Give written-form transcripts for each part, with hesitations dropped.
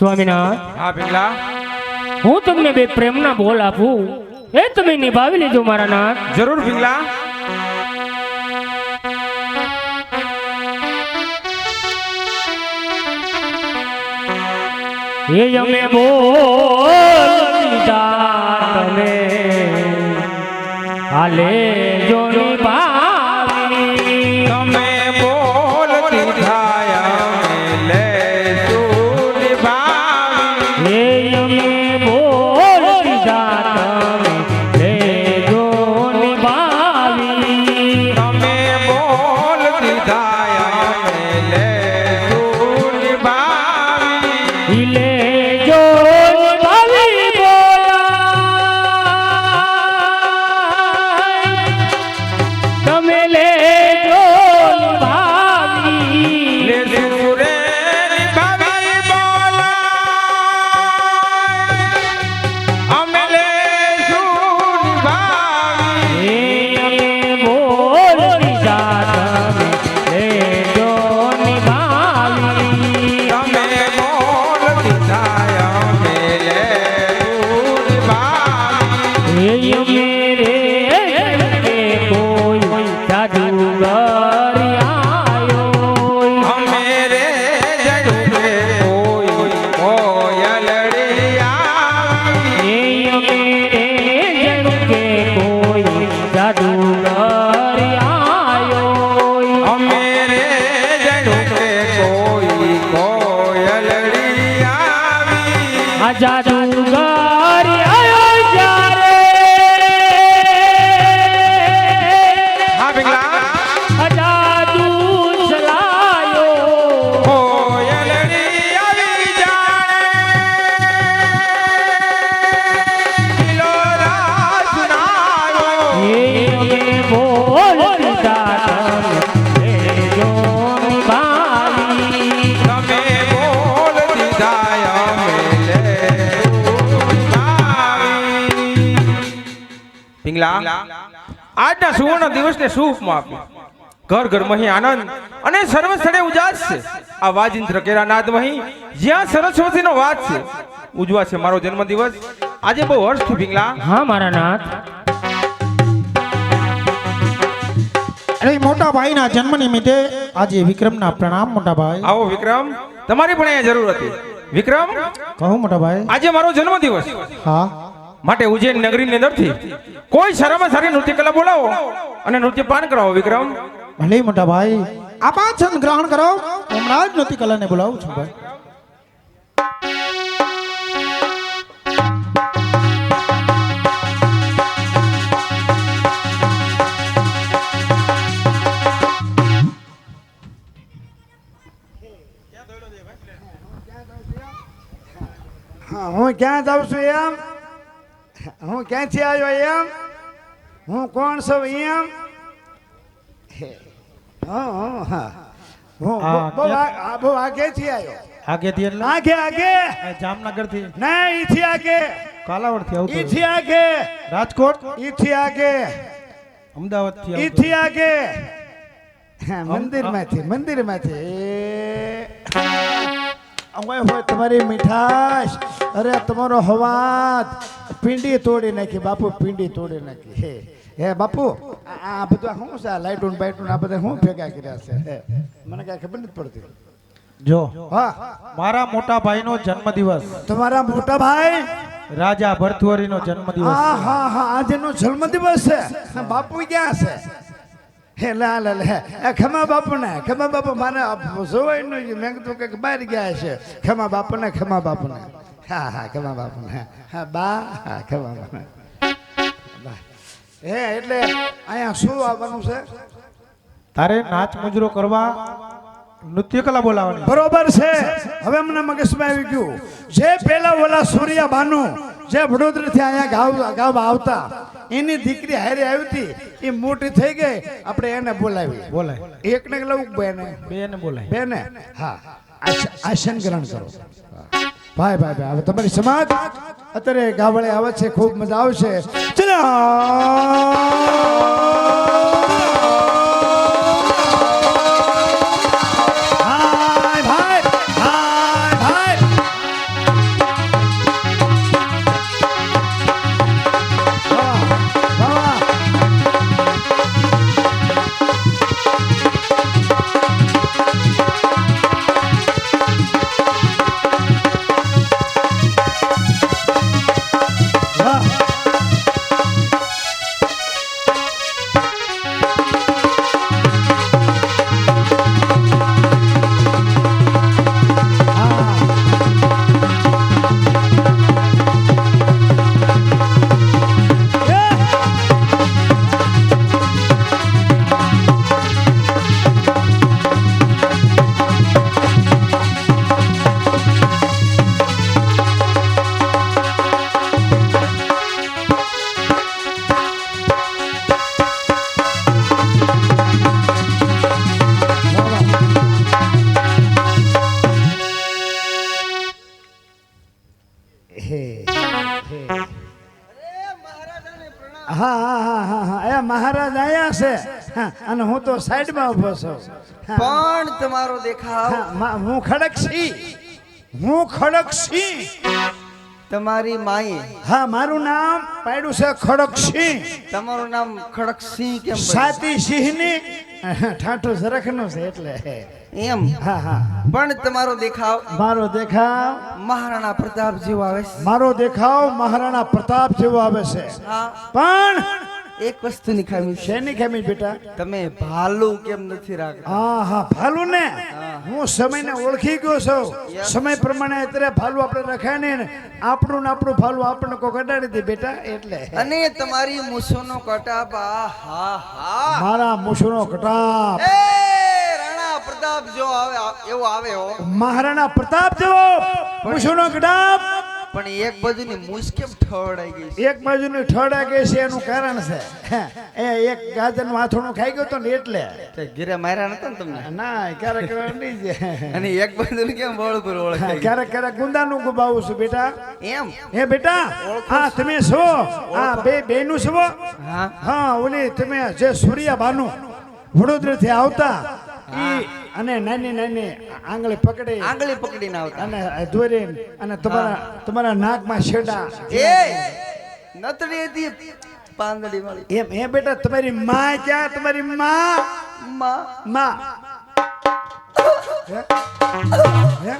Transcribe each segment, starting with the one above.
સ્વામિનાથ, હા પિંગલા, હું તમને બે પ્રેમના બોલ આપું, એ તમે નિભાવી લેજો મારા નાથ. જરૂર પિંગલા. એ અમે બોલ દીધા તમે હાલે જો નિભાવી. તમે બોલ દીધા અમે લેશું નિભાવી. એ અમે બોલ દીધા તમે લેજો નિભાવી. તમે બોલ દીધા અમે લેશું નિભાવી. લેજો નિભાવી બોલાય, તમે લેજો નિભાવી. લેશું રે નિભાવી બોલાય, અમે લેશું નિભાવી. એ અમે બોલ દીધા તમે લેજો નિભાવી. તમે બોલ દીધા અમે લેશું નિભાવી. એ અમે રે કે કોઈ જાદુગર આયો, અમે રે જડું કોઈ કોયલડી આવી. એ અમે રે કે કોઈ જાદુગર આયો. અમે રે જડું કોઈ કોયલડી આવી. આ જાદુગર આયો જ્યારે, હા પિંગલા, આ જાદુ ચલાયો. કોયલડી આવી જાણે કિલોરા સુનાયો. એ અમે બોલ દીધા તમે લેજો નિભાવી. તમે બોલ દીધા અમે લેશું નિભાવી. પિંગલા, આજના સુવર્ણ દિવસને શુભમાં આપ્યું. ઘર ઘરમાં અહીં આનંદ અને સર્વ સ્થળે ઉજાસ છે. આ વાજિંત્ર કેરા નાદમહી જ્યાં સરસ્વતીનો વાસ છે, ઉજવા છે મારો જન્મદિવસ. આજે બહુ હર્ષ થી પિંગલા. હા મારા નાથ, અરે મોટા ભાઈના જન્મ નિમિત્તે આજે વિક્રમના પ્રણામ મોટા ભાઈ. આવો વિક્રમ, તમારી પણ અહીંયા જરૂર હતી. વિક્રમ, કહો મોટા ભાઈ. આજે મારો જન્મદિવસ હા માટે ઉજ્જૈન નગરીની અંદરથી કોઈ સારામાં સારી નૃત્ય કલા બોલાવો અને નૃત્ય પાન કરાવો. વિક્રમ, ભલે મોટા ભાઈ, આપ આ છંદ ગ્રહણ કરો. હમણાં જ નૃત્ય કલાને બોલાવું છું ભાઈ. હા, હું ક્યાં જાઉં છું એમ? હું ક્યાંથી આવ્યો એમ? હું કોણ છું એમ? હું બહુ આગેથી આવ્યો. આગેથી એટલે આગે જામનગર થી, ના, ઈથી આગે, કાલાવડ થી આવતો, ઈથી આગે, રાજકોટ, ઈથી આગે, અમદાવાદ થી આવતો. ઈથી આગે. મંદિરમાંથી અમે હોય તમારી મીઠાશ, અરે તમારો હવાત પીંડી તોડી નાખી બાપુ, પીંડી તોડી નાખી. હે બાપુ, આ બધું શું છે? લાઇટું બાઇટું આ બધા શું ભેગા કર્યા છે? મને કઈ ખબર નથી પડતી. જો હા, મારા મોટા ભાઈનો જન્મદિવસ, તમારા મોટા ભાઈ, રાજા ભરથુરીનો જન્મદિવસ. હા હા હા, આજનો જન્મદિવસ છે. બાપુ ક્યાં છે? હે લા લા લા, ખમા બાપુ ને, ખમા બાપુ મારે જોવાય નહીં. મેં કીધું કે બહાર ગયા છે. ખમા બાપુ ને, ખમા બાપુ ને. હા હા, ખમા બાપુ ને. હા બા, હા ખમા બાપુ ને. હે એટલે અહીંયા શું આવવાનું છે? તારે નાચ મુજરો કરવા, નૃત્ય કલા બોલાવવાની. બરોબર છે. હવે મને મગજમાં આવી ગયું. જે પેલા ઓલા સૂર્યા બાનુ જે વડોદરાથી અહીંયા ગાવા આવતા, એની દીકરી હારે આવી હતી, એ મોટી થઈ ગઈ, આપણે એને બોલાવી. બોલાય, એકને લઉં બેને, બેને બોલાય. બેને. હા, આસન ગ્રહણ કરો. ભાઈ ભાઈ ભાઈ, હવે તમારી સમાજ અત્યારે ગાવડે આવે છે, ખૂબ મજા આવશે. ચલો મહારાજ આયા છે હા, અને હું તો સાઈડમાં ઊભો છું હા, પણ તમારો દેખાવ હા, હું ખડકસિંહ તમારી માએ હા મારું નામ પાડ્યું છે ખડકસિંહ તમારું નામ ખડકસિંહ કેમ પડ્યું? સાતી સિંહની ઠાઠું ઝરખનું છે એટલે એમ હા હા પણ તમારો દેખાવ મારો દેખાવ મહારાણા પ્રતાપ જેવો આવે છે. મારો દેખાવ મહારાણા પ્રતાપ જેવો આવે છે હા, પણ એક વસ્તુની ખામી છે. શેની ખામી બેટા તમે ભાલું કેમ નથી રાખતા? હા હા ભાલું ને હું સમયને ઓળખી ગયો છું સમય પ્રમાણે અત્યારે ભાલું આપણે રખાય ને આપણું ને આપણું ભાલું આપણને કોઈ કઢાડી દે બેટા એટલે અને તમારી મૂછોનો કટાપ આ હા હા મારા મૂછનો કટાપ એ રાણા પ્રતાપ જો આવે એવો આવે હો. મહારાણા પ્રતાપ જેવો મૂછનો કટાપ પણ એક બાજુની મૂછ કેમ ઠવડાઈ ગઈ છે? એક બાજુની ઠડા ગઈ છે એનું કારણ છે એ એક ગાજરનું આથોણું ખાઈ ગયો તો ને એટલે તે ઘરે માર્યા નતા ને તમને? ના ક્યારેક નહીં છે અને એક બાજુની કેમ બળ પર ઓળખાઈ ગઈ? ક્યારેક ક્યારેક ગુંદાનું ગુબાવું છું બેટા એમ હે બેટા હા તમે છો હા બેનું છો હા હા ઓલી તમે જે સૂર્યાબાનું વડોદરાથી આવતા ઈ અને નાની નાની આંગળી પકડીને આવતા અને દોરી અને તમારા નાકમાં છેડા એ નતડી હતી પાંદડી વાળી એમ હે બેટા તમારી માં ક્યાં તમારી માં માં માં હે? હે?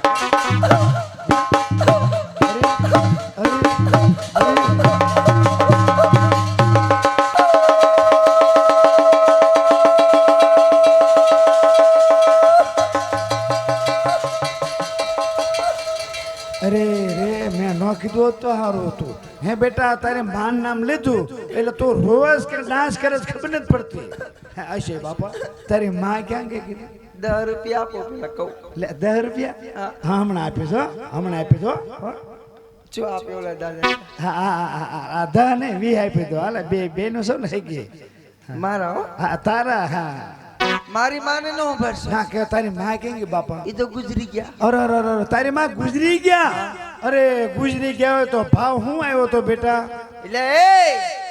અરે રે મેં ન કીધું હોત તો સારું હતું હે બેટા તારે માન નામ લીધું એટલે તું રોજ કે ડાન્સ કરે છે ખબર નથી પડતી હે હશે બાપા તારી માં ક્યાં કે કીધું 10 રૂપિયા આપો પેલા કહું. લે 10 રૂપિયા હા હમણાં આપીશ હો હમણાં આપીશ હો જો આપ્યો ઓલા દાદા હા હા હા હા દા ને વી આપી દો હાલે બે નું શું થઈ ગઈ મારા હો. હા તારા હા મારી માને નો ભરશો. ના કે તારી માં કેમ કે બાપા એ તો ગુજરી ગયા. અરે તારી માં ગુજરી ગયા અરે ગુજરી ગયા હોય તો ભાવ હું આવ્યો તો બેટા એટલે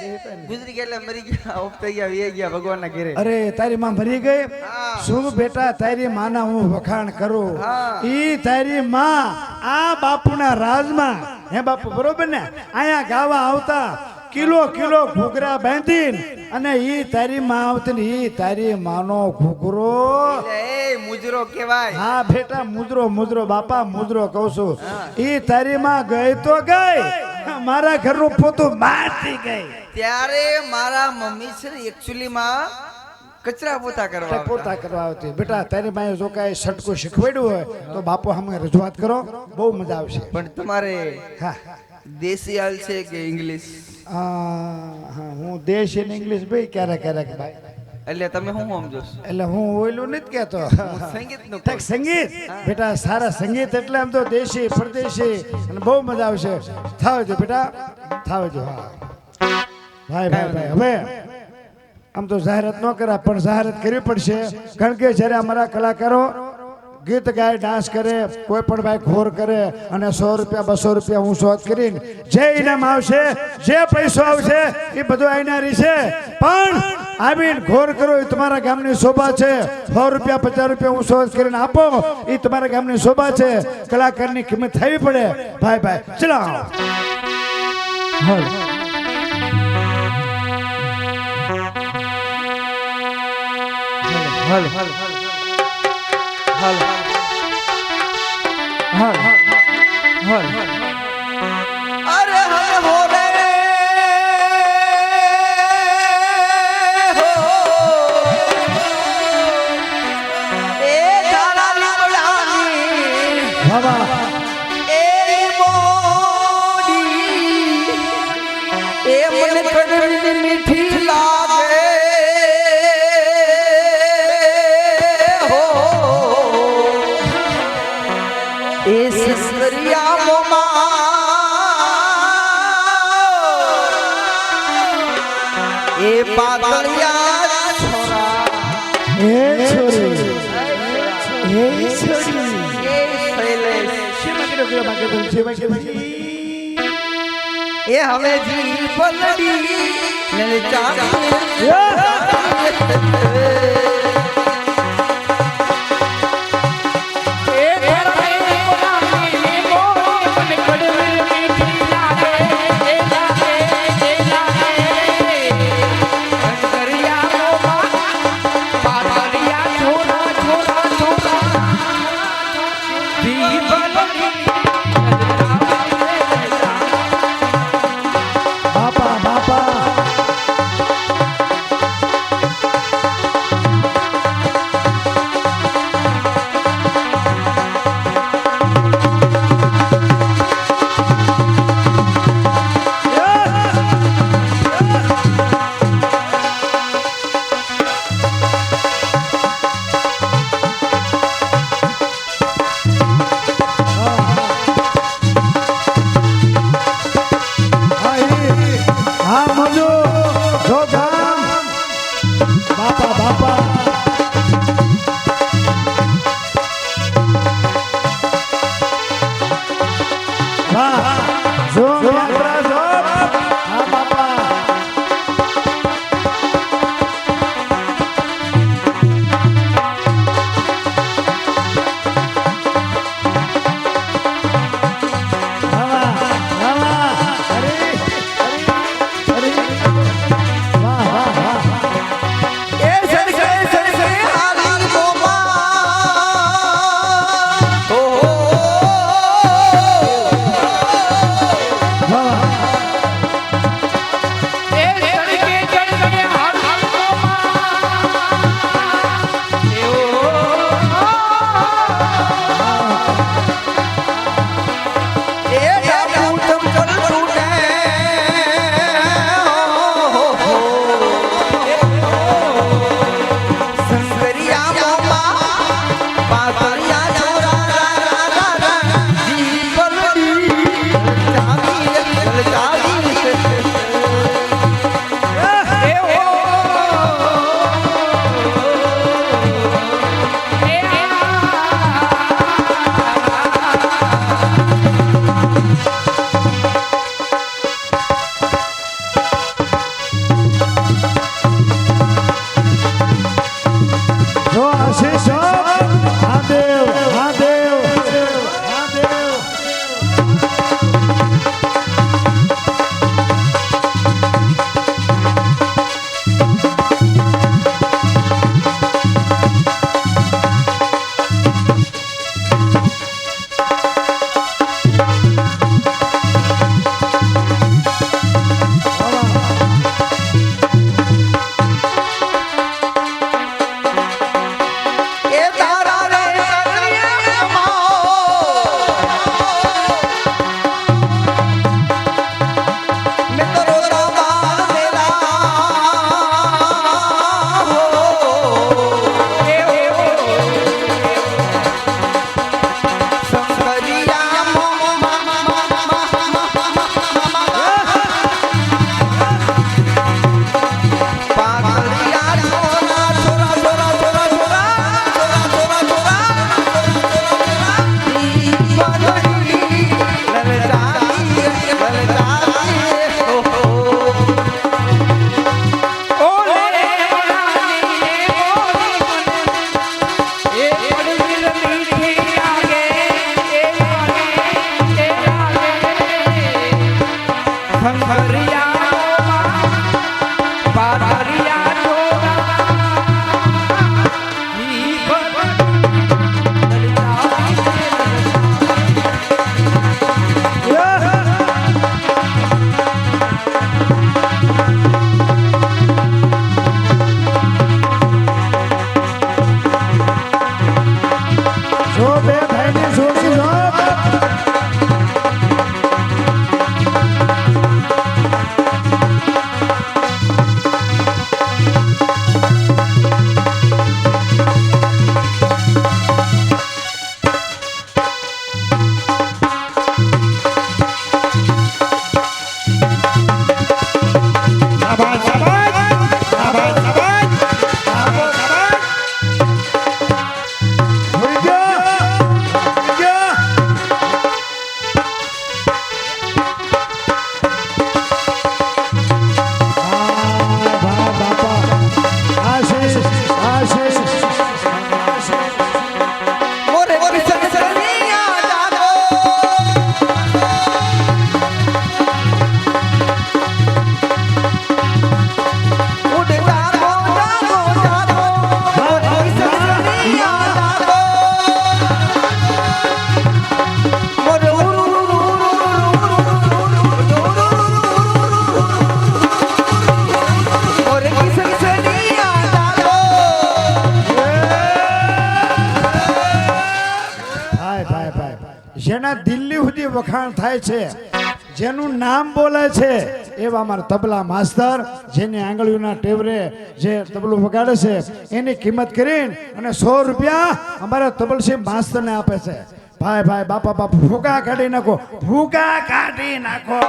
એ ગુજરી ગયા એટલે મરી ગયા ઓપતા ગયા વે ગયા ભગવાનના ઘરે. અરે તારી માં મરી ગઈ હા. શું બેટા તારી માના હું વખાણ કરું હા. ઈ તારી માં આ બાપુના રાજમાં હે બાપુ બરોબર ને અહીંયા ગાવા આવતા કિલો ઘૂઘરા બાંધીને અને ઈ તારી માં આવતી ને ઈ તારી માનો ઘૂઘરો એટલે એ મુજરો કહેવાય. હા બેટા મુજરો બાપા મુજરો કહું છું ઈ તારી માં ગઈ તો ગઈ મારા ઘરનું પોતું મારતી ગઈ ત્યારે મારા મમ્મી છે ને એકચ્યુઅલી માં કચરા પોતા કરવા આવતા. પોતા કરવા આવતી બેટા તારી માએ જો કાંઈ સટકું શીખવાડ્યું હોય તો બાપુ સામે રજૂઆત કરો બહુ મજા આવશે પણ તમારે હા દેશી હાલ છે કે ઇંગ્લિશ? હા હું દેશ અને ઇંગ્લિશ ભાઈ ક્યારેક ભાઈ એટલે તમે શું સમજો છો? એટલે હું ઓયલું નથી કહેતો સંગીત નું ઠીક સંગીત બેટા સારા સંગીત એટલે આમ તો દેશી પરદેશી અને બહુ મજા આવશે થાવજો બેટા થાવજો હા ભાઈ હવે આમ તો જાહેરાત ન કરા પણ જાહેરાત કરવી પડશે કારણ કે જ્યારે અમારા કલાકારો ગીત ગાય ડાન્સ કરે કોઈ પણ ભાઈ ઘોર કરે અને 100 રૂપિયા 200 રૂપિયા હું શોધ કરીને જે ઇનામ આવશે જે પૈસો આવશે એ બધું આઈનારી છે પણ આવીને ઘોર કરો એ તમારા ગામની શોભા છે 100 રૂપિયા 50 રૂપિયા હું શોધ કરીને આપો એ તમારા ગામની શોભા છે કલાકારની કિંમત થવી પડે ભાઈ ચલો અરે હરે હો રે હો એ તારા લીમડાની વાહ એ મોડી એ મને કડવી મીઠી લાગે હો એ સિસરિયા મોમા એ પાતળિયા છોરા એ છોરી એ છોરી એ શૈલેષ શેમાં કર્યો એ હવે જી પલડી બાપા બાપા હા મજો જો ધામ બાપા બાપા વાહ જો યાત્રા જો હા બાપા વાહ વાહ વાહ એ સર જેના દિલ્હી સુધી વખાણ થાય છે, જેનું નામ બોલે છે એવા અમારા તબલા માસ્તર, જેની આંગળીઓના ટેવરે જે તબલું વગાડે છે એની કિંમત કરીને અને 100 રૂપિયા અમારા તબલસિંહ માસ્તરને આપે છે. ભાઈ ભાઈ બાપા બાપા ભૂકા કાઢી નાખો, ભૂકા કાઢી નાખો.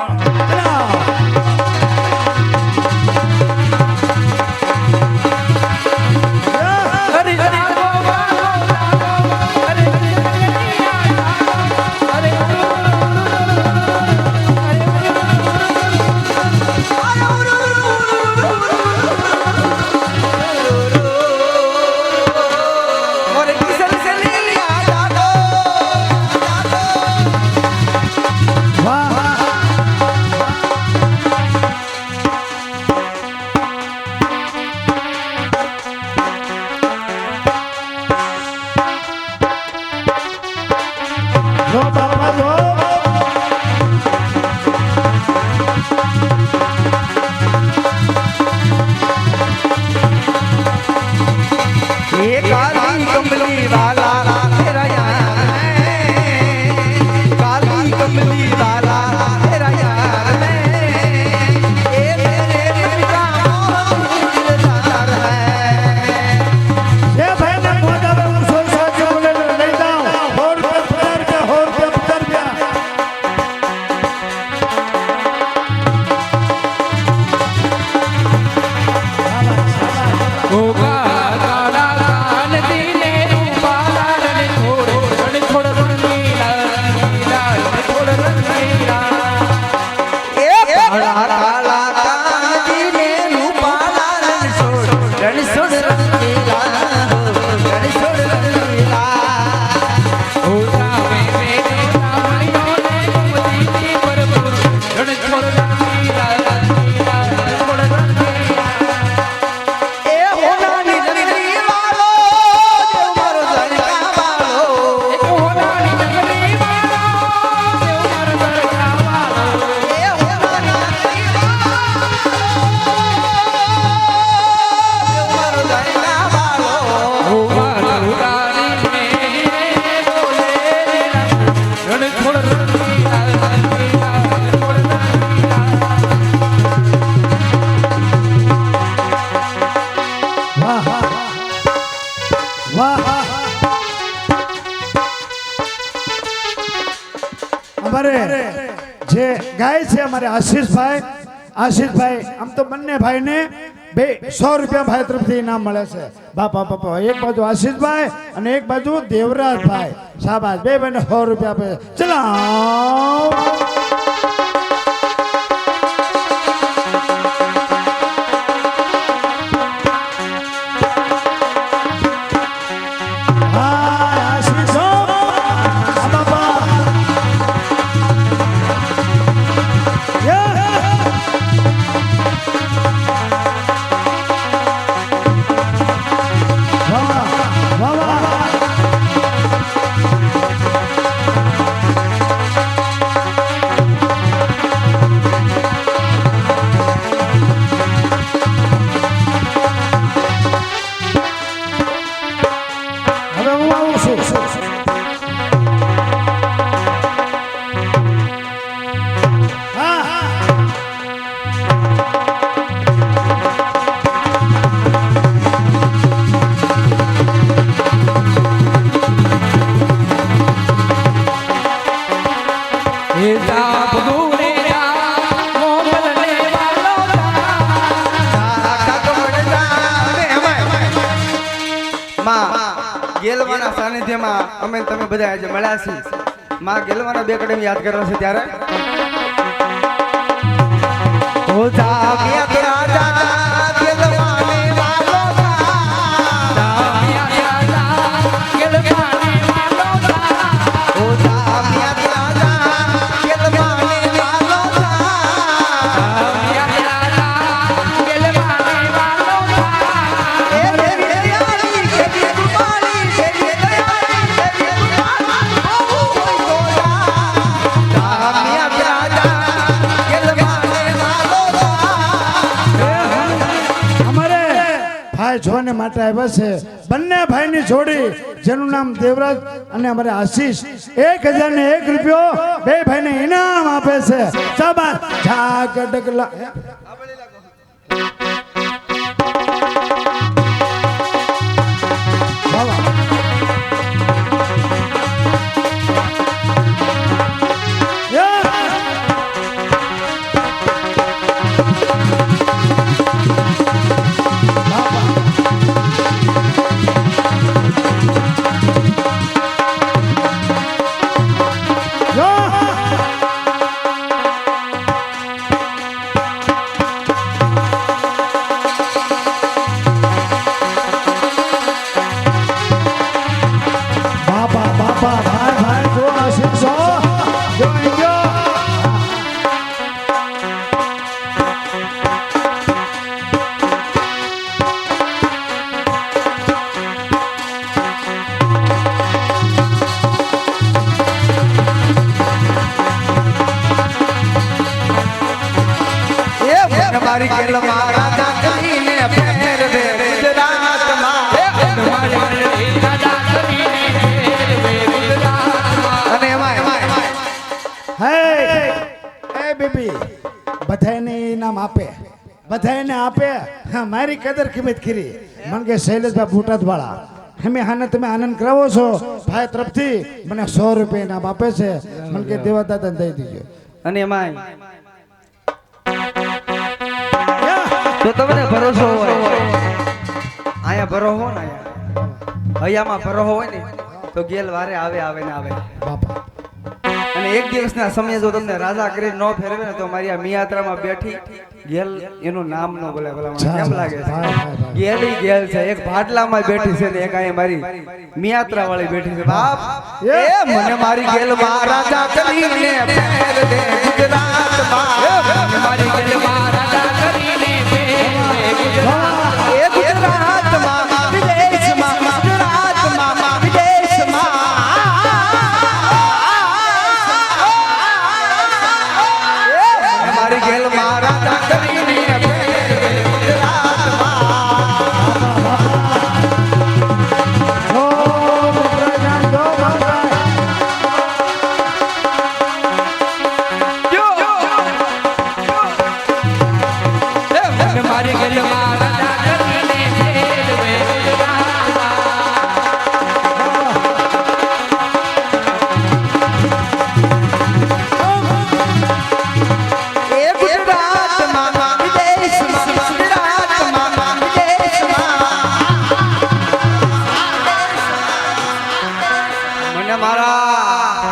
જે ગાય છે અમારે આશીષભાઈ, આમ તો બંને ભાઈને 100 રૂપિયા ભાઈ તરફથી ઇનામ મળે છે. બાપા બાપા એક બાજુ આશીષભાઈ અને એક બાજુ દેવરાજભાઈ, શાબાશ, બે ભાઈને 100 રૂપિયા આપે. ચલાવ. ગેલવાના સાનિધ્યમાં અમે તમે બધા આજે મળ્યા છીએ. માં ગેલવાના 2 કડમ યાદ કરવા છે ત્યારે ઓ જાગ્યા રાજા ગેલવાને વાલો ઓ જાગ્યા રાજા ગેલવાને વાલો બંને માટે આવ્યા છે બંને ભાઈની જોડી જેનું નામ દેવરાજ અને અમારે આશીષ 1001 રૂપિયો બે ભાઈને ઇનામ આપે છે શાબાશ ઝાક ડગલા મારી કેલ મારા જાગીને ફેર દે ગુજરાતમાં અને એમાં હે એ બેબી બધાને ઇનામ આપે બધાને આપે હા મારી કદર કિંમત કરી મને કે શૈલેષભાઈ ભૂટાત વાળા અમે હાને તમે આનંદ કરાવો છો ભાઈ તરફથી મને 100 રૂપિયા ઇનામ આપે છે મને કે દેવા દાદા દઈ દીજો અને એમાં તો તમને ભરોસો હોય આયા ભરોસો ને હૈયામાં ભરોસો હોય ને તો ગેલ વારે આવે ને આવે બાપા અને એક દિવસના સમયે જો તમને રાજા કરી ન ફેરવે ને તો મારી આ મિયાત્રામાં બેઠી ગેલ એનું નામ ન બોલે ભલા મને કેમ લાગે છે ગેલી ગેલ છે એક ભાટલામાં બેઠી છે ને એક અહીંયા મારી મિયાત્રા વાળી બેઠી છે બાપ એ મને મારી ગેલ માં રાજા કરીને ફેર દે ગુજરાતમાં મારી ગેલ માં રાજા કરીને એ ગુજરાતમાં વિદેશમાં ગુજરાતમાં વિદેશમાં મારી ગેલ મારા કરીને મારી ગેલ મારા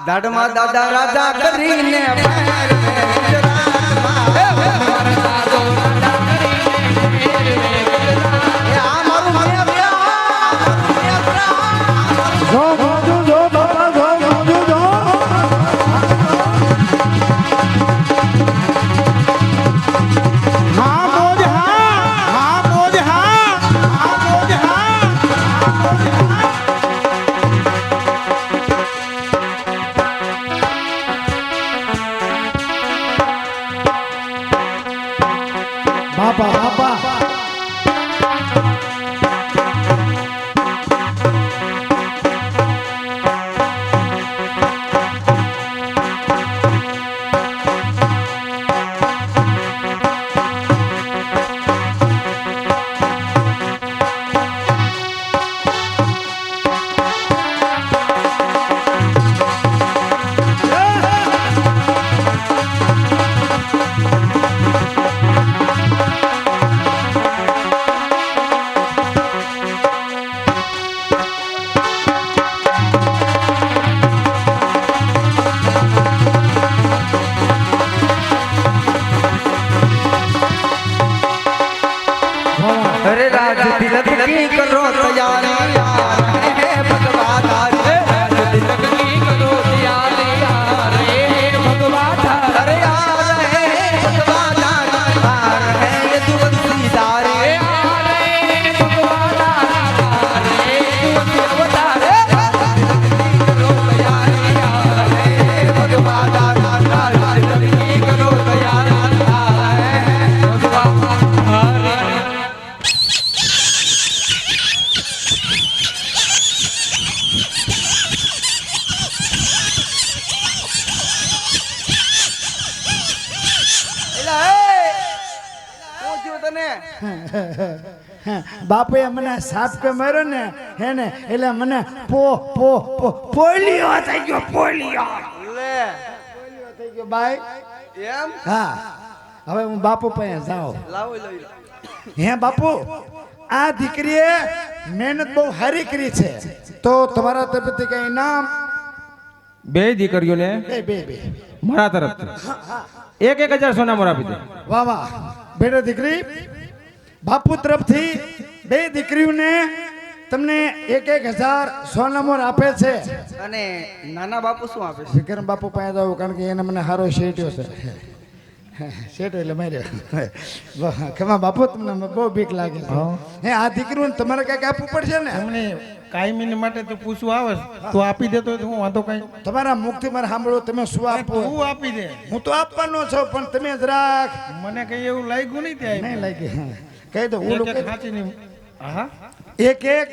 દાડમાં દાદા રાજા કરીને બાપા બાપા अरे राज तिलक की करो तैयारी हे भगवान राज तिलक की करो तैयारी हे भगवान अरे यार हे भगवान यार है ये दुवंशी दारे हे भगवान हे दुवंशी अवतार करो तैयारी हे भगवान राज तिलक की करो तैयारी हे भगवान બાપુએ મને સાપ કે માર્યો ને હે ને એટલે મને પોલિયો થઈ ગયો પોલિયો થઈ ગયો બાય એમ હા હવે હું બાપુ પાસે જાઉં લાવો લઈ હે બાપુ આ દીકરીએ મહેનત બહુ સારી કરી છે તો તમારા તરફથી કઈ ઇનામ બે દીકરીઓને બે બે બે મારા તરફથી 1,000 સોનામોર આપી દે. વાહ વાહ બેટા દીકરી બાપુ તરફથી બે દીકરીઓને તમને 1,000 સોનામોર આપે છે. અને નાના બાપુ શું આપે છે વિક્રમ બાપુ પાસે જાવ કારણ કે એને મને સારો શેટ્યો છે શેટો એટલે માર્યો ખમા બાપુ તમને બહુ બીક લાગે છે હે આ દીકરીઓને તમારે કંઈક આપવું પડશે ને એમને કાયમી માટે તું પૂછવું આવે તો આપી દેતો હોય તો હું વાંધો કઈ તમારા મુખથી મારે સાંભળો તમે શું આપો તું આપી દે. હું તો આપવાનો છું પણ તમે જરાક મને કઈ એવું લાગ્યું નહીં ત્યાં નહીં લાગે કહી દો ઓલું કહી દો. ખાંચીની હા એક એક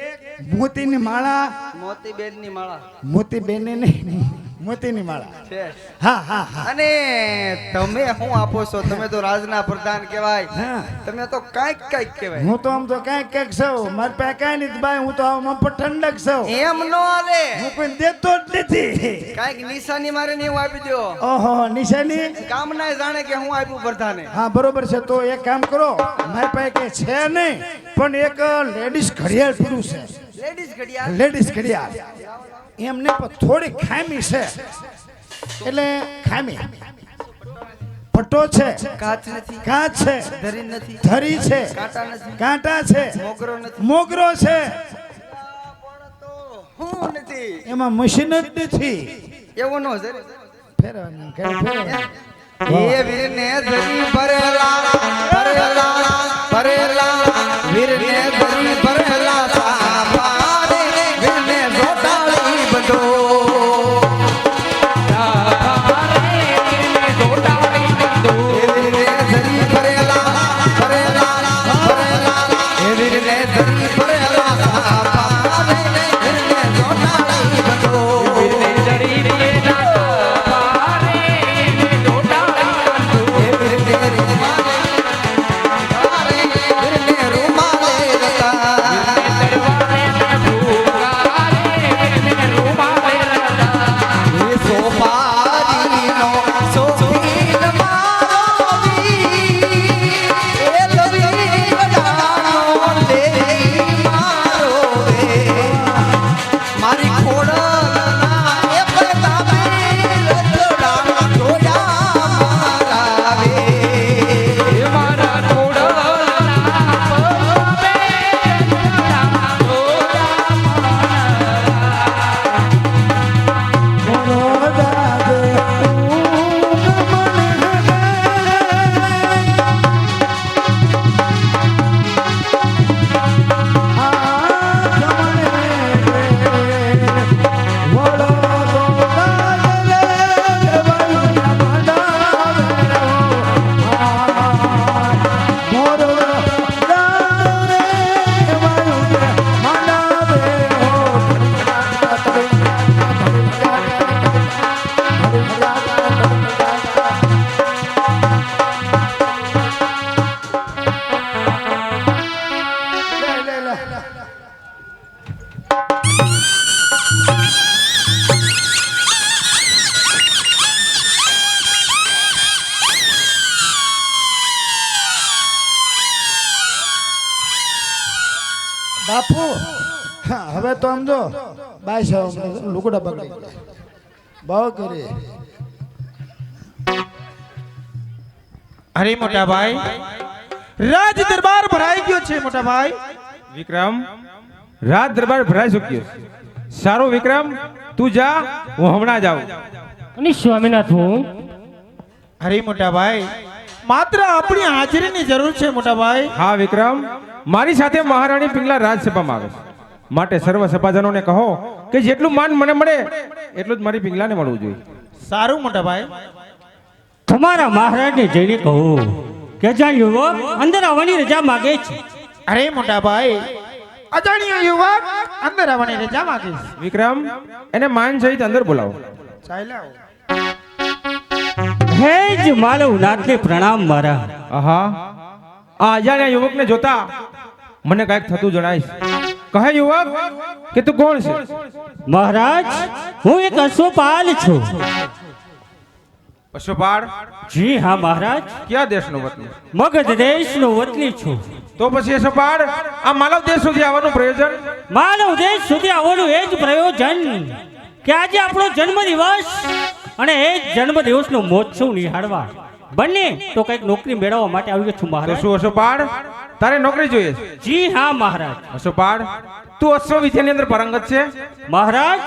મોતીની માળા મોતીબેન ની માળા મોતીબેનની નહીં મોતીની માળા છે હા હા હા અને તમે શું આપો છો તમે તો રાજના પ્રધાન કહેવાય હા. તમે તો કાંઈક કહેવાય હું તો આમ તો કાંઈક કાંઈક છું મારી પાસે કાંઈ નથી ભાઈ હું તો આમ પર ઠંડક છું એમ નો હાલે હું કોઈ દેતો જ નથી કાંઈક નિશાની મારે ને એવું આપી દો ઓહો નિશાની કામ ના જાણે કે હું આપ્યું પ્રધાને હા બરોબર છે તો એક કામ કરો મારી પાસે કઈ છે નહીં પણ એક લેડીઝ ઘડિયાળ પીડું છે લેડીઝ ઘડિયાળ લેડીઝ ઘડિયાળ એમને પણ થોડી ખામી છે એટલે ખામી પટ્ટો છે કાચ નથી કાચ છે ધરી નથી ધરી છે કાંટા નથી કાંટા છે મોગરો નથી મોગરો છે હું નથી એમાં મશીન જ નથી એવું નો છે ફેરવાની ફેરવાની. એ વીરને ધરી ભરેલા ભરેલા ભરેલા વીરને ધરી ભરેલા સાભારે વીરને જોટાળી બધો વીરને ધરી ભરેલા ભરેલા ભરેલા વીરને ધરી ભરેલા સાભારે વીરને જોટાળી બધો મારી ખોડ એ પ્રતાપે રતડા જોયા મારાવે મારા ખોડ બાપુ હા હવે તો આમ જો બાઈ સાહેબ લુગડા બગડી બહુ કરી અરે મોટા ભાઈ રાજ દરબાર ભરાઈ ગયો છે મોટા ભાઈ. વિક્રમ રાજ દરબાર ભરાઈ ચૂક્યો છે. સારું વિક્રમ તું જા હું હમણાં જાઉં. અને સ્વામીનાથ હું અરે મોટા ભાઈ માત્ર આપણી હાજરીની જરૂર છે મોટા ભાઈ. હા વિક્રમ મારી સાથે મહારાણી પિંગલા રાજસભામાં આવે છે માટે સર્વ સભાજનોને કહો કે જેટલું માન મને મળે એટલું જ મારી પિંગલાને મળવું જોઈએ. સારું મોટા ભાઈ. તમારા મહારાજને જઈને કહો કે જ્યાં યુવક અંદર આવવાની રજા માગે છે. અરે મોટા ભાઈ અજાણ્યો યુવક અંદર આવવાની રજા માંગે છે. વિક્રમ એને માન સહિત અંદર બોલાવો. ચાલ્યા હે જ માનવ નાથને પ્રણામ મારા. આહા આ અજાણ્યા યુવકને જોતા મને કાંઈક થતું જણાય છે. કહે યુવક કે તું કોણ છે? મહારાજ હું એક અશ્વપાલ છું. પશુપાળ? જી હા મહારાજ, ક્યાં દેશનો વતની? મગધ દેશનો વતની છું. તો પછી અશ્વપાળ આ માનવ દેશ સુધી આવવાનું પ્રયોજન? માનવ દેશ સુધી આવવાનું એ જ પ્રયોજન કે આજે આપણો જન્મદિવસ અને એ જ જન્મદિવસનો મહોત્સવ નિહાળવા બંને તો કંઈક નોકરી મેળવવા માટે આવ્યો છું તો મહારાજ. શું અશ્વપાળ તારે નોકરી જોઈએ છે? જી હા મહારાજ. અશ્વપાળ તું અશ્વ વિદ્યાની અંદર પારંગત છે? મહારાજ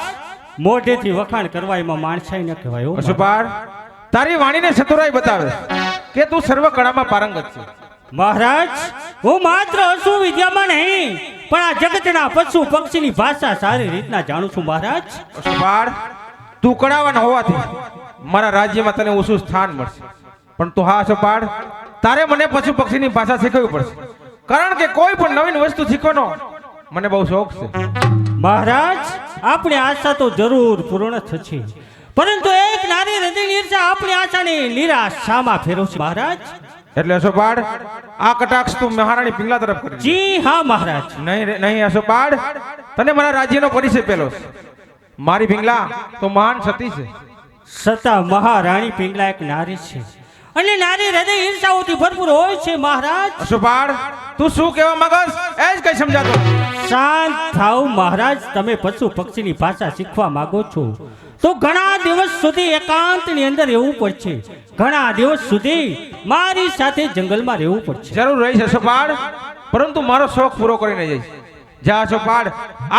મોઢેથી વખાણ કરવા એમાં માણસાઈ ન કહેવાય હો. અશ્વપાળ તારી વાણીને ચતુરાઈ બતાવે કે તું સર્વ કળામાં પારંગત છે. મહારાજ હું માત્ર અસુ વિદ્યામાં નહીં પણ આ જગતના પશુ પક્ષીની ભાષા સારી રીતના જાણું છું મહારાજ. અશ્વપાળ તું કળાવાન હોવાથી મારા રાજ્યમાં તને ઊંચું સ્થાન મળશે. પણ તું હા અશ્વપાળ તારે મને પશુ પક્ષીની ભાષા શીખવવી પડશે. કારણ કે કોઈ પણ નવીન વસ્તુ શીખવાનો મને બહુ શોખ છે. મહારાજ આપણી આશા તો જરૂર પૂર્ણ થશે, પરંતુ એક નારી હૃદયની ઈર્ષા આપણી આશાને નિરાશામાં ફેરવશે મહારાજ. એટલે અશ્વપાળ આ કટાક્ષ તું મહારાણી પિંગલા તરફ કરી. જી હા મહારાજ. નહીં અશ્વપાળ તને મારા રાજ્યનો પરિચય પેલો છે. મારી પિંગલા તો મહાન સતી છે. સતા મહારાણી પિંગલા એક નારી છે અને નારી હૃદય ઈર્ષાઓથી ભરપૂર હોય છે મહારાજ. અશ્વપાળ તું શું કહેવા માંગસ એ જ કઈ સમજાતો. શાંત થાવ મહારાજ. તમે પશુ પક્ષીની ભાષા શીખવા માંગો છો તો ઘણા દિવસ સુધી એકાંતની અંદર રહેવું પડશે. ઘણા દિવસ સુધી મારી સાથે જંગલમાં રહેવું પડશે. જરૂર રહીશ અશ્વપાળ, પરંતુ મારો શોખ પૂરો કરીને જઈશ. જા અશ્વપાળ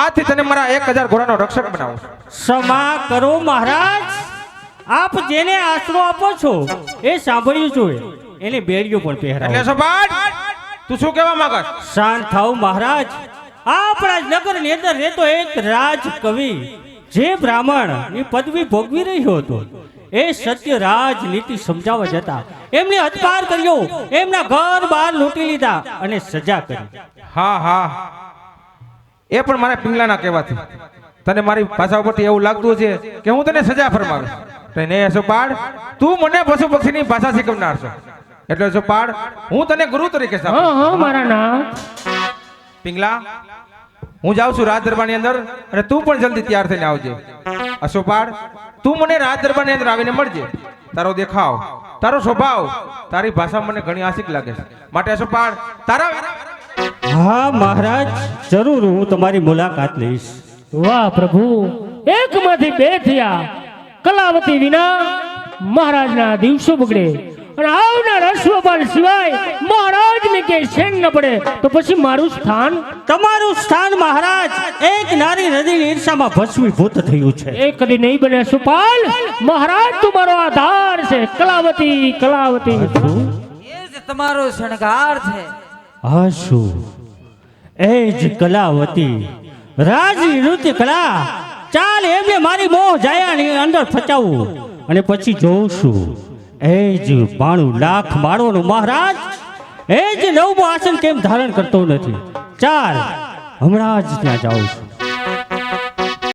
આજથી તને મારા 1000 ઘોડાનો રક્ષક બનાવું છું. ક્ષમા કરો મહારાજ. આપ જેને આશરો આપો છો એ સાંભળ્યું જોઈએ એને બેડીઓ પણ એટલે પહેરાવો. અશ્વપાળ તું શું કહેવા માંગસ? શાંત થાવ મહારાજ. આપણા જ નગરની અંદર રહેતો એક રાજ કવિ જે બ્રાહ્મણ ની પદવી ભોગવી રહ્યો હતો એ સત્ય રાજનીતિ સમજાવવા જતા એમને હત્યાર કર્યો, એમના ઘર બહાર લૂંટી લીધા અને સજા કરી. હા એ પણ મારા પિંગલાના કહેવાથી તને મારી ભાષા ઉપરથી એવું લાગતું છે કે હું તને સજા ફરમાવીશ. નહીં અશ્વપાળ તું મને પશુ પક્ષીની ભાષા શીખવનાર છો. એટલે અશ્વપાળ હું તને ગુરુ તરીકે મારા નાથ. પિંગલા હું જાઉં છું રાજ દરબારની અંદર અને તું પણ જલ્દી તૈયાર થઈને આવજે. અશ્વપાળ તું મને રાજ દરબારની અંદર આવીને મળજે. તારો દેખાવ, તારો સ્વભાવ, તારી ભાષા મને ઘણી આશિક લાગે છે. માટે અશ્વપાળ તારા હા મહારાજ, જરૂર હું તમારી મુલાકાત લઈશ. વાહ પ્રભુ, એકમાંથી બે થયા. કલાવતી વિના મહારાજના દિવસો બગડે અને આવનાર અશ્વપાલ સિવાય મહારાજને કે શેન ન પડે તો પછી મારું સ્થાન? તમારું સ્થાન મહારાજ એક નારી હૃદયની ઈર્ષામાં ભસ્મીભૂત થયું છે. એ કદી નહીં બને અશ્વપાલ. મહારાજ તમારો આધાર છે. કલાવતી કલાવતી એ જ તમારો શણગાર છે. આશુ એ જ કલાવતી રાજની નૃત્ય કલા. ચાલ એમને મારી મોહ જાયાની અંદર ફચાવું અને પછી જોઉં છું એ જ 92 લાખ માળોનો મહારાજ એ જ 9મું આસન કેમ ધારણ કરતો નથી. ચાલ હમણાં જ ત્યાં જાઉં છું.